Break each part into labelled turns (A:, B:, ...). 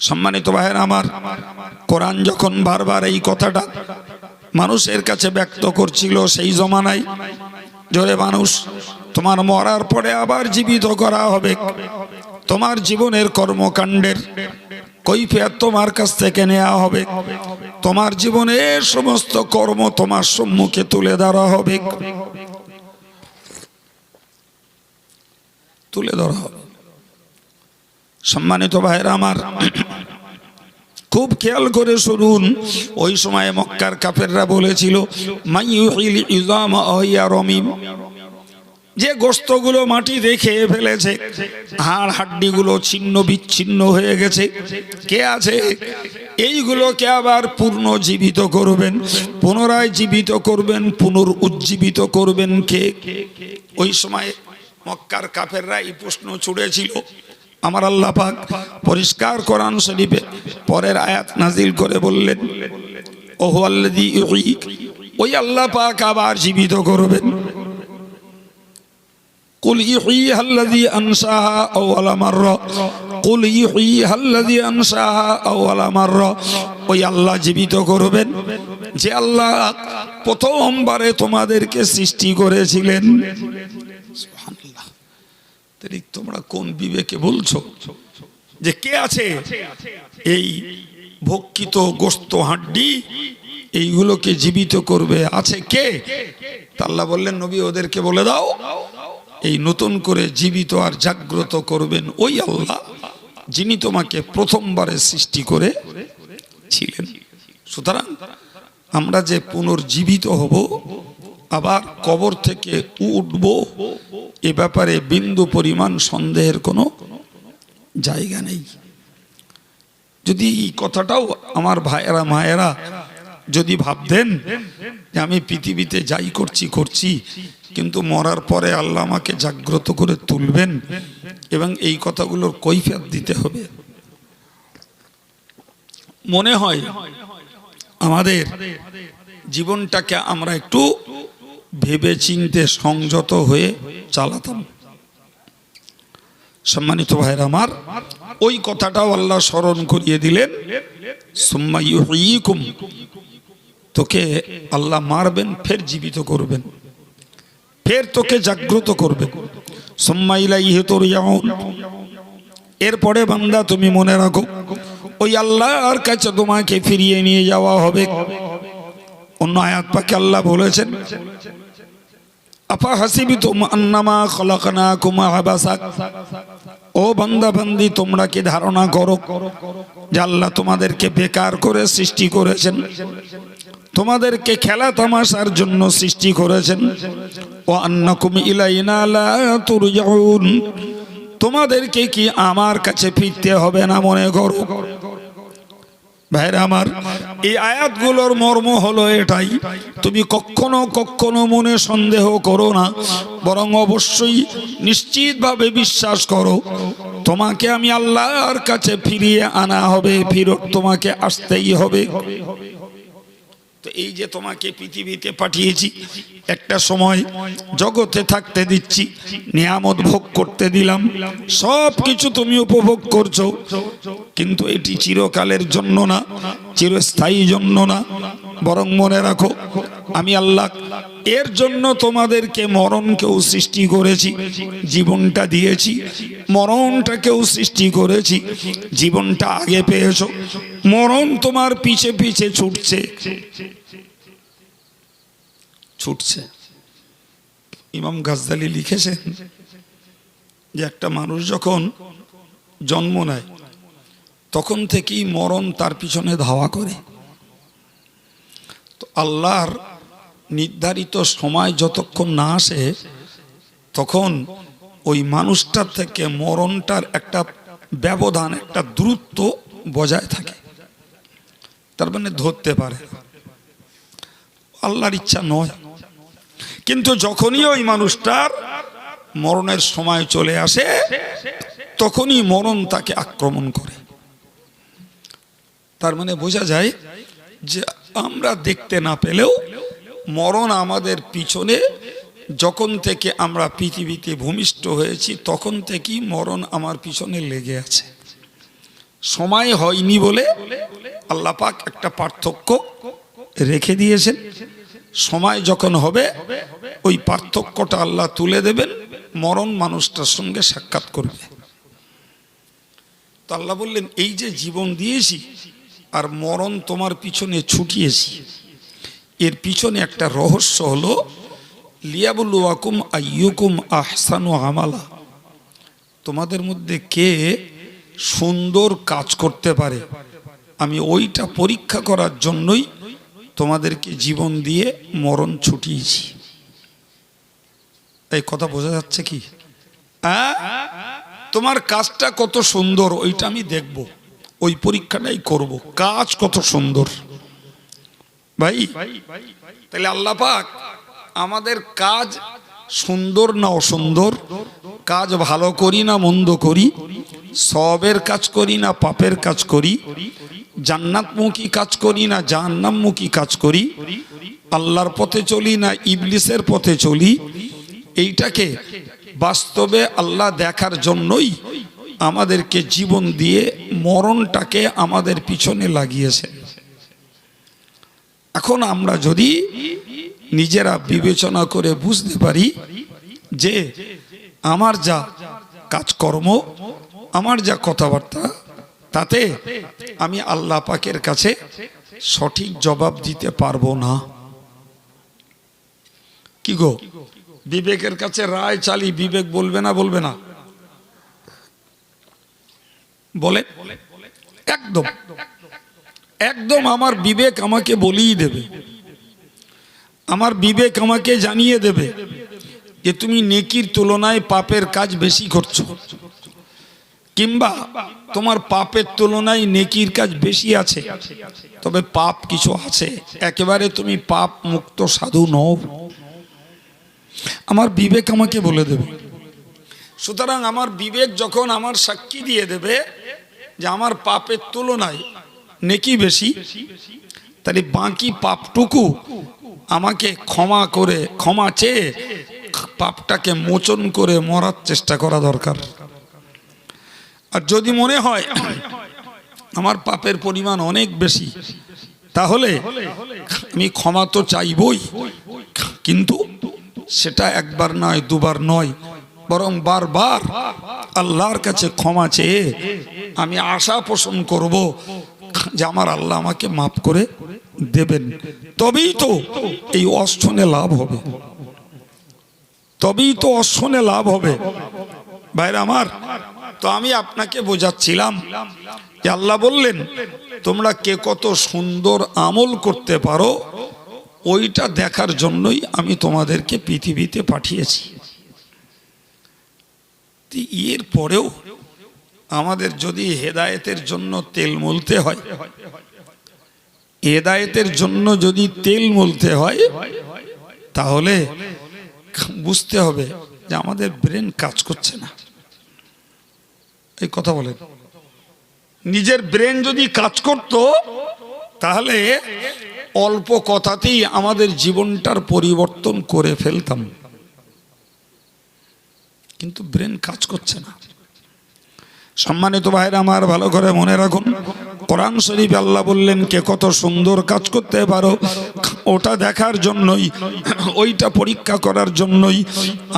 A: সম্মানিত ভাইয়েরা আমার, কোরআন যখন বারবার এই কথাটা মানুষের কাছে ব্যক্ত করছিল সেই জমানায়, জোরে মানুষ, তোমার মরার পরে আবার জীবিত করা হবে, তোমার জীবনের কর্মকাণ্ডের কৈফিয়ত তোমার কাছ থেকে নেওয়া হবে, তোমার জীবনের সমস্ত কর্ম তোমার সম্মুখে তুলে ধরা হবে, তুলে ধরা হবে। সম্মানিত ভাইয়েরা আমার, খুব খেয়াল করে শুনুন, ওই সময় মক্কার কাফেররা বলেছিল মাইয়ুহিল ইযামা ওয়া রামিম, যে গোশতগুলো মাটি রেখে ফেলেছে, হাড় হাড্ডিগুলো ছিন্ন বিচ্ছিন্ন হয়ে গেছে, কে আছে এইগুলোকে আবার পুনর্জীবিত করবেন, পুনরায় জীবিত করবেন, পুনরুজ্জীবিত করবেন কে? ওই সময় মক্কার কাফেররা এই প্রশ্ন ছুড়েছিল। আমার আল্লাহ পাক পরিষ্কার কোরআন শরীফে পরের আয়াত নাজিল করে বললেন, ও হুয়াল্লাযী ইউহয়ী, ওই আল্লাহ পাক আবার জীবিত করবেন। কুল ইউহয়ীহাল্লাযী আনশাহা আউওয়ালা মাররা, কুল ইউহয়ীহাল্লাযী আনশাহা আউওয়ালা মাররা, ওই আল্লাহ জীবিত করবেন যে আল্লাহ প্রথমবারে তোমাদেরকে সৃষ্টি করেছিলেন। সুবহানাল্লাহ। তাহলে তোমরা কোন বিবেকে বলছো যে কে আছে এই ভক্ষিত গোশত হাড্ডি এইগুলোকে জীবিত করবে? আছে কে? আল্লাহ বললেন, নবী ওদেরকে বলে দাও, এই নতুন করে জীবিত আর জাগ্রত করবেন ওই আল্লাহ যিনি তোমাকে প্রথমবারে সৃষ্টি করেছিলেন। সুতরাং আমরা যে পুনর্জীবিত হব, আবার কবর থেকে উঠব, এ ব্যাপারে বিন্দু পরিমাণ সন্দেহের কোনো জায়গা নেই। যদি এই কথাটাও আমার ভাইয়েরা মায়েরা যদি ভাবতেন যে আমি পৃথিবীতে যাই করছি, কিন্তু মরার পরে আল্লাহ আমাকে জাগ্রত করে তুলবেন এবং এই কথাগুলোর কৈফিয়ত দিতে হবে, মনে হয় আমাদের জীবনটাকে আমরা একটু ভেবে চিন্তে সংযত হয়ে চালাতাম। সম্মানিত ভাইরা আমার, ওই কথাটাও আল্লাহ স্মরণ করিয়ে দিলেন, সুম্মা ইউহয়ীকুম, তোকে আল্লাহ মারবেন, ফের জীবিত করবেন, ফের তোকে জাগ্রত করবেন। সুম্মা ইলাইহি তুরজাউন, এরপরে বান্দা তুমি মনে রাখো ওই আল্লাহর কাছে তোমাকে ফিরিয়ে নিয়ে যাওয়া হবে। অন্য আয়াত পাকে আল্লাহ বলেছেন, আফা হাসিবতুম আন্নামা খলাকনাকুম আবাসা, ও বান্দা বান্দি তোমরা কি ধারণা করো যে আল্লাহ তোমাদেরকে বেকার করে সৃষ্টি করেছেন, তোমাদেরকে খেলা তামাশার জন্য সৃষ্টি করেছেন। ও আন্নাকুম ইলাইনা লা তুরজাউন, তোমাদেরকে কি আমার কাছে ফিরতে হবে না মনে করো? ভাইরা আমার, এই আয়াতগুলোর মর্ম হলো এটাই, তুমি কখনো মনে সন্দেহ করো না, বরং অবশ্যই নিশ্চিতভাবে বিশ্বাস করো তোমাকে আমি আল্লাহর কাছে ফিরিয়ে আনা হবে, ফিরত তোমাকে আসতেই হবে। তো এই যে তোমাকে পৃথিবীতে পাঠিয়েছি, একটা সময় জগতে থাকতে দিচ্ছি, নিয়ামত ভোগ করতে দিলাম, সব কিছু তুমি উপভোগ করছো, কিন্তু এটি চিরকালের জন্য না, চিরস্থায়ী জন্য না, বরং মনে রাখো আমি আল্লাহ এর জন্য তোমাদেরকে মরণকেও সৃষ্টি করেছি, জীবনটা দিয়েছি, মরণটাকেও সৃষ্টি করেছি। জীবনটা আগে পেয়েছো, মরণ তোমার পিছে পিছে ছুটছে। ইমাম গাজ্জালি লিখেছেন যে একটা মানুষ যখন জন্ম নেয় তখন থেকেই মরণ তার পিছনে ধাওয়া করে। তো আল্লাহর নির্ধারিত সময় যতক্ষণ না আসে তখন ওই মানুষটার থেকে মরণটার একটা ব্যবধান, একটা দূরত্ব বজায় থাকে, তার মানে ধরতে পারে, আল্লাহর ইচ্ছা নয়। কিন্তু যখনই ওই মানুষটার মরণের সময় চলে আসে তখনই মরণ তাকে আক্রমণ করে। তার মানে বোঝা যায় যে আমরা দেখতে না পেলেও মরণ আমাদের পিছনে, যখন থেকে আমরা পৃথিবীতে ভূমিষ্ঠ হয়েছি তখন থেকেই মরণ আমার পিছনে লেগে আছে। সময় হয়নি বলে আল্লাহ পাক একটা পার্থক্য রেখে দিয়েছেন। সময় যখন হবে ওই পার্থক্যটা আল্লাহ তুলে দেবেন, মরণ মানুষটার সঙ্গে সাক্ষাৎ করবে। তো আল্লাহ বললেন, এই যে জীবন দিয়েছি আর মরণ তোমার পিছনে ছুটিয়েছি, এর পিছনে একটা রহস্য হলো লিয়াবলুয়াকুম আইয়ুকুম আহসানু আমালা, তোমাদের মধ্যে কে সুন্দর কাজ করতে পারে, আমি ওইটা পরীক্ষা করার জন্যই তোমাদেরকে জীবন দিয়ে মরণ ছুটিয়েছি। এই কথা বোঝা যাচ্ছে কি? তোমার কাজটা কত সুন্দর ওইটা আমি দেখব, ওই পরীক্ষাটাই করব, কাজ কত সুন্দর। ভাই তাহলে আল্লাহ পাক আমাদের কাজ সুন্দর না অসুন্দর, কাজ ভালো করি না মন্দ করি, সওয়াবের কাজ করি না পাপের কাজ করি, জান্নাতমুখী কাজ করি না জাহান্নামমুখী কাজ করি, আল্লাহর পথে চলি না ইবলিসের পথে চলি, এইটাকে বাস্তবে আল্লাহ দেখার জন্যই আমাদেরকে জীবন দিয়ে মরণটাকে আমাদের পিছনে লাগিয়েছে। এখন আমরা যদি নিজেরা বিবেচনা করে বুঝতে পারি যে আমার যা কাজকর্ম, আমার যা কথাবার্তা, তাতে আমি আল্লাহ পাকের কাছে সঠিক জবাব দিতে পারবো না। কি গো, বিবেকের কাছে রায় চালি, বিবেক বলবে না? বলবে না? বলে একদম একদম আমার বিবেক আমাকে বলেই দেবে, আমার বিবেক আমাকে জানিয়ে দেবে যে তুমি নেকির তুলনায় পাপের কাজ বেশি করছো, কিংবা তোমার পাপের তুলনায় নেকির কাজ বেশি আছে, তবে পাপ কিছু আছে, একেবারে তুমি পাপ মুক্ত সাধু নও। আমার বিবেক আমাকে বলে দেবে। সুতরাং আমার বিবেক যখন আমার সাক্ষী দিয়ে দেবে যে আমার পাপের তুলনায় নেকি বেশি, তাহলে বাকি পাপটুকু আমাকে ক্ষমা করে, ক্ষমা চেয়ে পাপটাকে মোচন করে মরার চেষ্টা করা দরকার। আর যদি মনে হয় আমার পাপের পরিমাণ অনেক বেশি, তাহলে আমি ক্ষমা তো চাইবই, কিন্তু সেটা একবার নয় দুবার নয়, বরং বারবার আল্লাহর কাছে ক্ষমা চেয়ে আমি আশা পোষণ করব যে আমার আল্লাহ আমাকে মাফ করে দেবেন। তবেই তো এই অশ্বনে লাভ হবে, তবেই তো অশ্বনে লাভ হবে। ভাইরা আমার, তো আমি আপনাকে বোঝাচ্ছিলাম যে আল্লাহ বললেন তোমরা কে কত সুন্দর আমল করতে পারো, ওইটা দেখার জন্যই আমি তোমাদেরকে পৃথিবীতে পাঠিয়েছি। এর পরেও আমাদের যদি হেদায়েতের জন্য তেল মলতে হয়, হেদায়েতের জন্য যদি তেল মলতে হয়, তাহলে বুঝতে হবে যে আমাদের ব্রেন কাজ করছে না। এই কথা বলেন, নিজের ব্রেন যদি কাজ করত তাহলে অল্প কথাতেই আমাদের জীবনটার পরিবর্তন করে ফেলতাম, কিন্তু ব্রেন কাজ করছে না। সম্মানিত ভাইরা আমার, ভালো করে মনে রাখুন, কোরআন শরীফে আল্লাহ বললেন কে কত সুন্দর কাজ করতে পারো, ওটা দেখার জন্যই, ওইটা পরীক্ষা করার জন্যই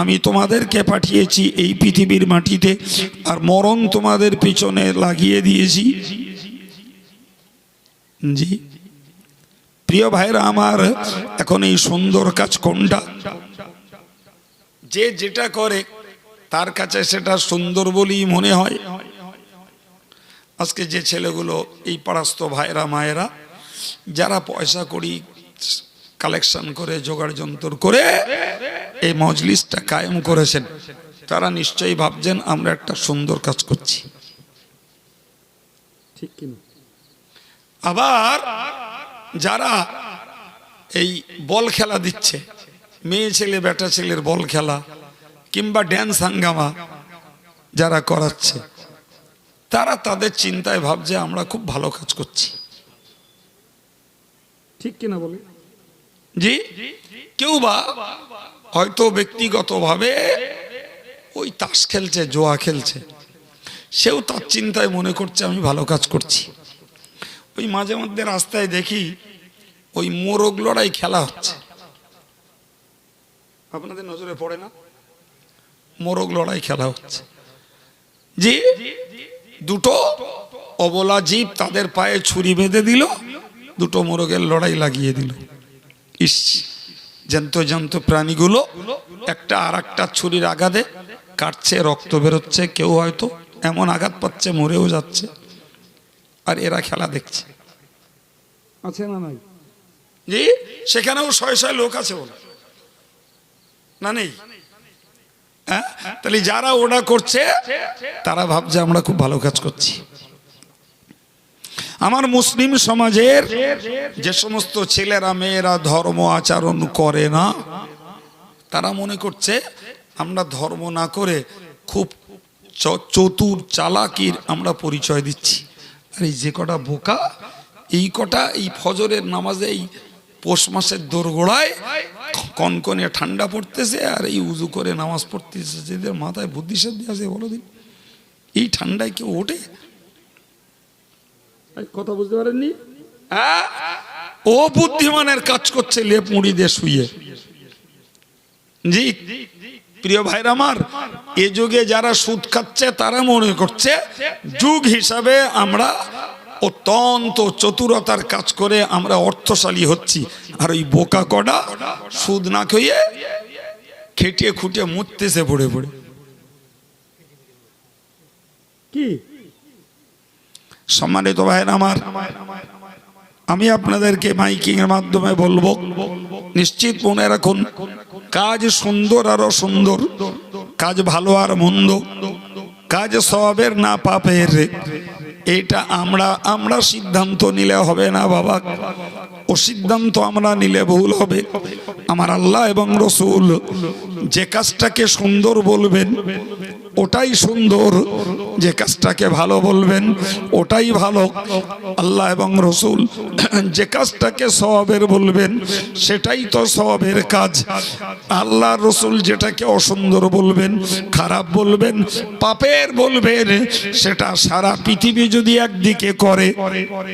A: আমি তোমাদেরকে পাঠিয়েছি এই পৃথিবীর মাটিতে, আর মরণ তোমাদের পিছনে লাগিয়ে দিয়েছি। জি প্রিয় ভাইরা আমার, এখন এই সুন্দর কাজ কোনটা? যে যেটা করে তার কাছে সেটা সুন্দর বলেই মনে হয়। আজকে যে ছেলেগুলো, এই পাড়াস্থ ভাইরা মায়েরা যারা পয়সা করি কালেকশন করে জোগাড় যন্ত্র করে এই মজলিসটা কায়েম করেছেন, তারা নিশ্চয়ই ভাবছেন আমরা একটা সুন্দর কাজ করছি, ঠিক কিনা? আবার যারা এই বল খেলা দিচ্ছে, মেয়ে ছেলে বেটা ছেলের বল খেলা কিংবা ড্যান্স হাঙ্গামা যারা করাচ্ছে, তারা তাদের চিন্তায় ভাবছে আমরা খুব ভালো কাজ করছি, ঠিক কিনা বলে? জি, কেউ বা হয়তো ব্যক্তিগতভাবে ওই তাস খেলছে, জোয়া খেলছে, সেও তার চিন্তায় মনে করছে আমি ভালো কাজ করছি। ওই মাঝে মধ্যে রাস্তায় দেখি ওই মোরগ লড়াই খেলা হচ্ছে, আপনাদের নজরে পড়ে না? মোরগ লড়াই খেলা হচ্ছে, যে দুটো অবলা জীব তাদের পায়ে ছুরি বেঁধে দিল, দুটো মোরগের লড়াই লাগিয়ে দিল। ইস, জ্যান্ত জ্যান্ত প্রাণীগুলো একটা আর একটা ছুরির আঘাতে কাটছে, রক্ত বেরোচ্ছে, কেউ হয়তো এমন আঘাত পাচ্ছে মরেও যাচ্ছে, আর এরা খেলা দেখছে। আছে না নাই? জি, সেখানেও শয়ে শয়ে লোক আছে বলে না নেই? হ্যাঁ, তাহলে যারা ওটা করছে তারা ভাবছে আমরা খুব ভালো কাজ করছি। আমার মুসলিম সমাজের যে সমস্ত ছেলেরা মেয়েরা ধর্ম আচরণ করে না, তারা মনে করছে আমরা ধর্ম না করে খুব চতুর চালাকির আমরা পরিচয় দিচ্ছি। আর এই যে কটা বোকা, এই কটা এই ফজরের নামাজে এই পৌষ মাসের দোরগোড়ায় কনকনে ঠান্ডা পড়তেছে আর এই উজু করে নামাজ পড়তেছে, যেদের মাথায় বুদ্ধি সাদ্ধি আছে বলো দিন, এই ঠান্ডায় কেউ ওঠে? কথা বুঝতে পারেননি? ও বুদ্ধিমানের কাজ করছে লেপ মুড়ি দিয়ে শুয়ে। জি প্রিয় ভাইরা আমার, এ যুগে যারা সুদ খাচ্ছে তারা মনে করছে যুগ হিসাবে আমরা অত্যন্ত চতুরতার কাজ করে আমরা অর্থশালী হচ্ছি, আর ওই বোকা কডা সুদ না খেয়ে খেটিয়ে খুঁটিয়ে মুততেছে পড়ে পড়ে। কি সম্মানিত ভাইরা আমার, আমি আপনাদেরকে মাইকিং এর মাধ্যমে বলবো, নিশ্চিত মনে রাখুন, কাজ সুন্দর আর অসুন্দর, কাজ ভালো আর মন্দ, কাজ সওয়াবের না পাপের, এটা আমরা সিদ্ধান্ত নিলে হবে না বাবা। ও সিদ্ধান্ত আমরা নিলে ভুল হবে। আমার আল্লাহ এবং রসুল যে কাজটাকে সুন্দর বলবেন ওটাই সুন্দর, যে কাজটাকে ভালো বলবেন ওটাই ভালো। আল্লাহ এবং রসুল যে কাজটাকে সওয়াবের বলবেন সেটাই তো সওয়াবের কাজ। আল্লাহ রসুল যেটাকে অসুন্দর বলবেন, খারাপ বলবেন, পাপের বলবেন, সেটা সারা পৃথিবী যদি একদিকে করে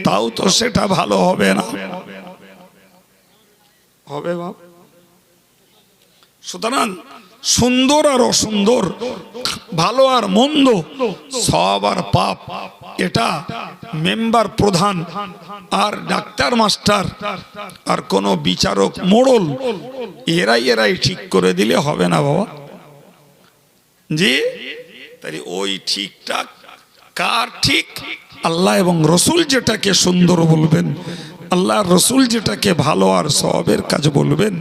A: তাও তো সেটা ভালো হবে না, হবে বাপ। সুতরাং সুন্দর আর অসুন্দর, ভালো আর মন্দ, সওয়াব আর পাপ, এটা মেম্বার প্রধান আর ডাক্তার মাস্টার আর কোন বিচারক মোড়ল এরাই ঠিক করে দিলে হবে না বাবা। জি, তাই ওই ঠিকঠাক কার ঠিক? আল্লাহ এবং রসুল যেটাকে সুন্দর বলবেন, আল্লাহ রসুল যেটাকে ভালো আর সওয়াবের কাজ বলবেন,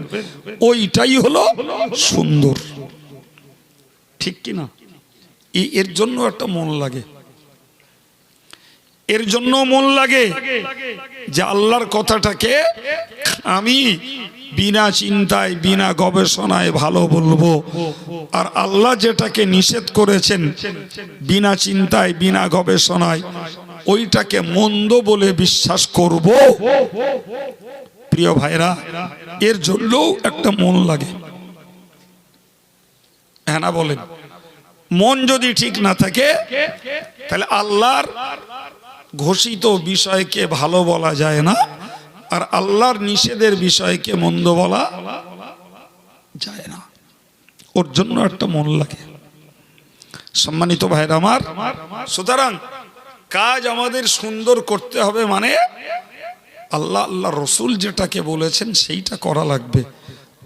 A: ওইটাই হলো সুন্দর, ঠিক কিনা? এর জন্য একটা মন লাগে, এর জন্য মন লাগে যে আল্লাহর কথাটাকে আমি বিনা চিন্তায় বিনা গবেষণায় ভালো বলবো, আর আল্লাহ যেটাকে নিষেধ করেছেন বিনা চিন্তায় বিনা গবেষণায় ওইটাকে মন্দ বলে বিশ্বাস করব। প্রিয় ভাইরা, এর জন্যও একটা মন লাগে, হ্যাঁ না বলেন? মন যদি ঠিক না থাকে তাহলে আল্লাহর ঘোষিত বিষয়কে ভালো বলা যায় না, আর আল্লাহর নিষেধের বিষয়কে মন্দ বলা যায় না। ওর জন্য একটা মন লাগে। সম্মানিত ভাইরা আমার, সুতরাং কাজ আমাদের সুন্দর করতে হবে, মানে আল্লাহ রসুল যেটাকে বলেছেন সেইটা করা লাগবে,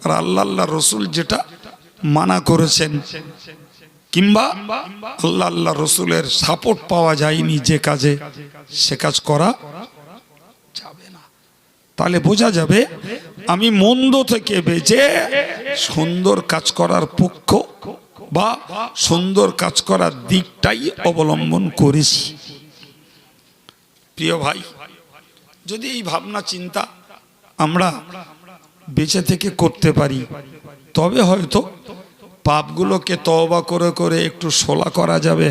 A: আর আল্লাহ রসুল যেটা মানা করেছেন কিংবা আল্লাহ রসুলের সাপোর্ট পাওয়া যায়নি যে কাজে, সে কাজ করা যাবে না। তাহলে বোঝা যাবে আমি মন্দ থেকে বেঁচে সুন্দর কাজ করার পক্ষ বা সুন্দর কাজ করার দিকটাই অবলম্বন করেছি। প্রিয় ভাই, যদি এই ভাবনা চিন্তা আমরা বেঁচে থেকে করতে পারি তবে হয়তো পাপগুলোকে তওবা করে করে একটু সোলা করা যাবে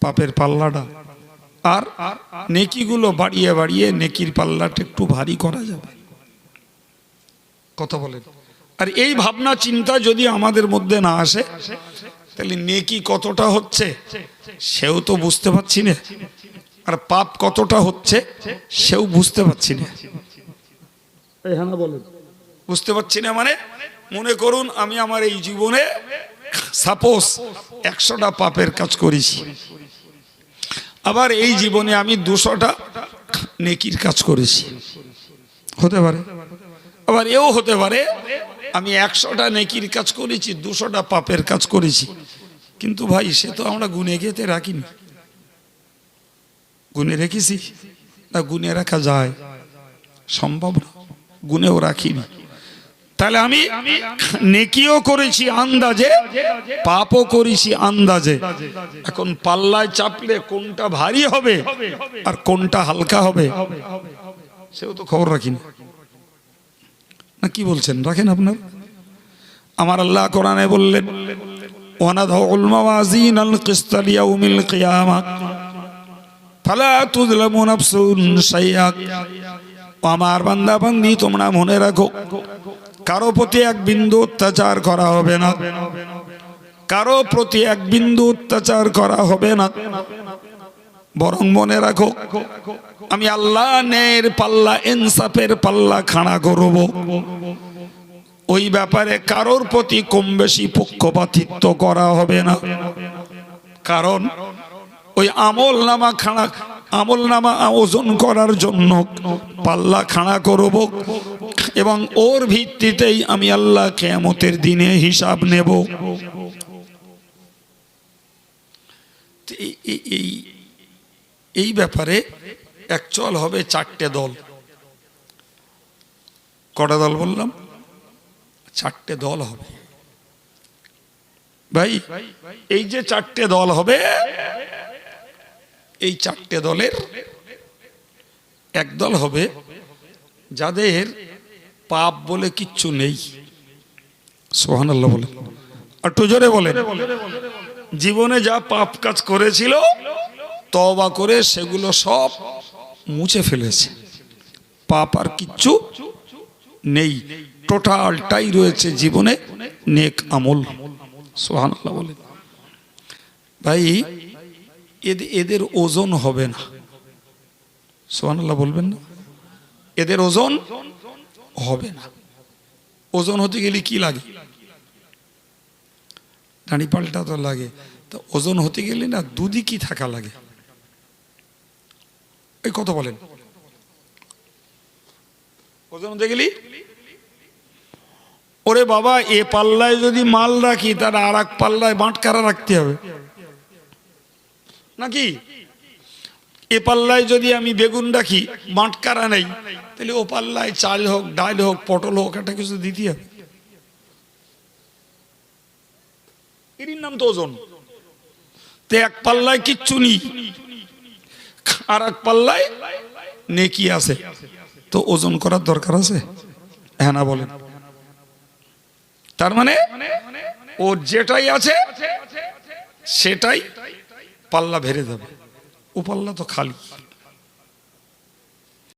A: পাপের পাল্লাটা, আর নেকিগুলো বাড়িয়ে বাড়িয়ে নেকির পাল্লাটা একটু ভারী করা যাবে। কথা বলেন? আর এই ভাবনা চিন্তা যদি আমাদের মধ্যে না আসে তাহলে নেকি কতটা হচ্ছে সেও তো বুঝতে পারছি না, আর পাপ কতটা হচ্ছে সেও বুঝতে পারছি না। বলেন বুঝতে পারছি না মানে, মনে করুন আমি আমার এই জীবনে সাপোজ 100টা পাপের কাজ করেছি, আবার এই জীবনে আমি 200টা নেকির কাজ করেছি, হতে পারে। আবার এও হতে পারে আমি 100টা নেকির কাজ করেছি, 200টা পাপের কাজ করেছি, কিন্তু ভাই সে তো আমরা গুনে গেতে রাখিনি। গুনে রেখেছি না? গুনে রাখা যায়? সম্ভব না, গুনেও রাখিনি। তাহলে আমি নেকিও করেছি আন্দাজে, পাপও করেছি আন্দাজে। এখন পাল্লায় চাপলে কোনটা ভারী হবে আর কোনটা হালকা হবে সেও তো খবর রাখিনি, না কি বলছেন? রাখেন আপনার? আমার আল্লাহ কোরআনে বললেন, ওয়ানাদাউল মাওয়াজিনাল কিসতা লিয়াউমিল কিয়ামাহ ফালা তুযলামু নাফসুন শাইআ। আমার বান্দা বান্দি, তোমরা মনে রাখো, কারো প্রতি এক বিন্দু অত্যাচার করা হবে না, কারো প্রতি এক বিন্দু অত্যাচার করা হবে না। বরং মনে রাখো, আমি আল্লাহ ন্যায়ের পাল্লা, ইনসাফের পাল্লা খাড়া করব। ওই ব্যাপারে কারোর প্রতি কম বেশি পক্ষপাতিত্ব করা হবে না। কারণ ওই আমল নামা ওজন করার জন্য পাল্লা খাড়া করব, এবং ওর ভিত্তিতেই আমি আল্লাহ কিয়ামতের দিনে হিসাব নেব। এই ব্যাপারে অ্যাকচুয়াল হবে 4টে দল। কটা দল বললাম? 4টে দল হবে ভাই। এই যে 4টে দল হবে, এই 4টে দলের এক দল হবে যাদের পাপ বলে কিচ্ছু নেই। সুবহানাল্লাহ বলে, আর একটু জোরে বলেন। জীবনে যা পাপ কাজ করেছিল তওবা করে সেগুলো সব মুছে ফেলেছে, পাপ আর কিচ্ছু নেই, টোটালটাই রয়েছে জীবনে নেক আমল। সুবহানাল্লাহ বলে। ভাই এদের ওজন হবে না। সুবহানাল্লাহ বলবেন না? এদের ওজন হবে না। ওজন হতে গেলে কি লাগে? দাড়ি পাল্টা তো লাগে। তো ওজন হতে গেলে না দুধই কি থাকা লাগে? এই কথা বলেন। ওজন হতে গেলি, ওরে বাবা, এ পাল্লায় যদি মাল রাখি তার আর এক পাল্লায় বাঁটকারা রাখতে হবে নাকি? এ পাল্লায় যদি আমি বেগুন রাখি, বাঁটকারা নেই, তাহলে ও পাল্লায় চাল হোক, ডাল হোক, পটল হোক, একটা কিছু দিতে হবে। এর নাম তো ওজন। তো এক পাল্লায় কিচ্ছু নেই, আর এক পাল্লায় নেকি আছে, তো ওজন করার দরকার আছে? হ্যাঁ না বলেন? তার মানে ও যেটাই আছে সেটাই পাল্লা ভেরে যাবে, ও পাল্লা তো খালি।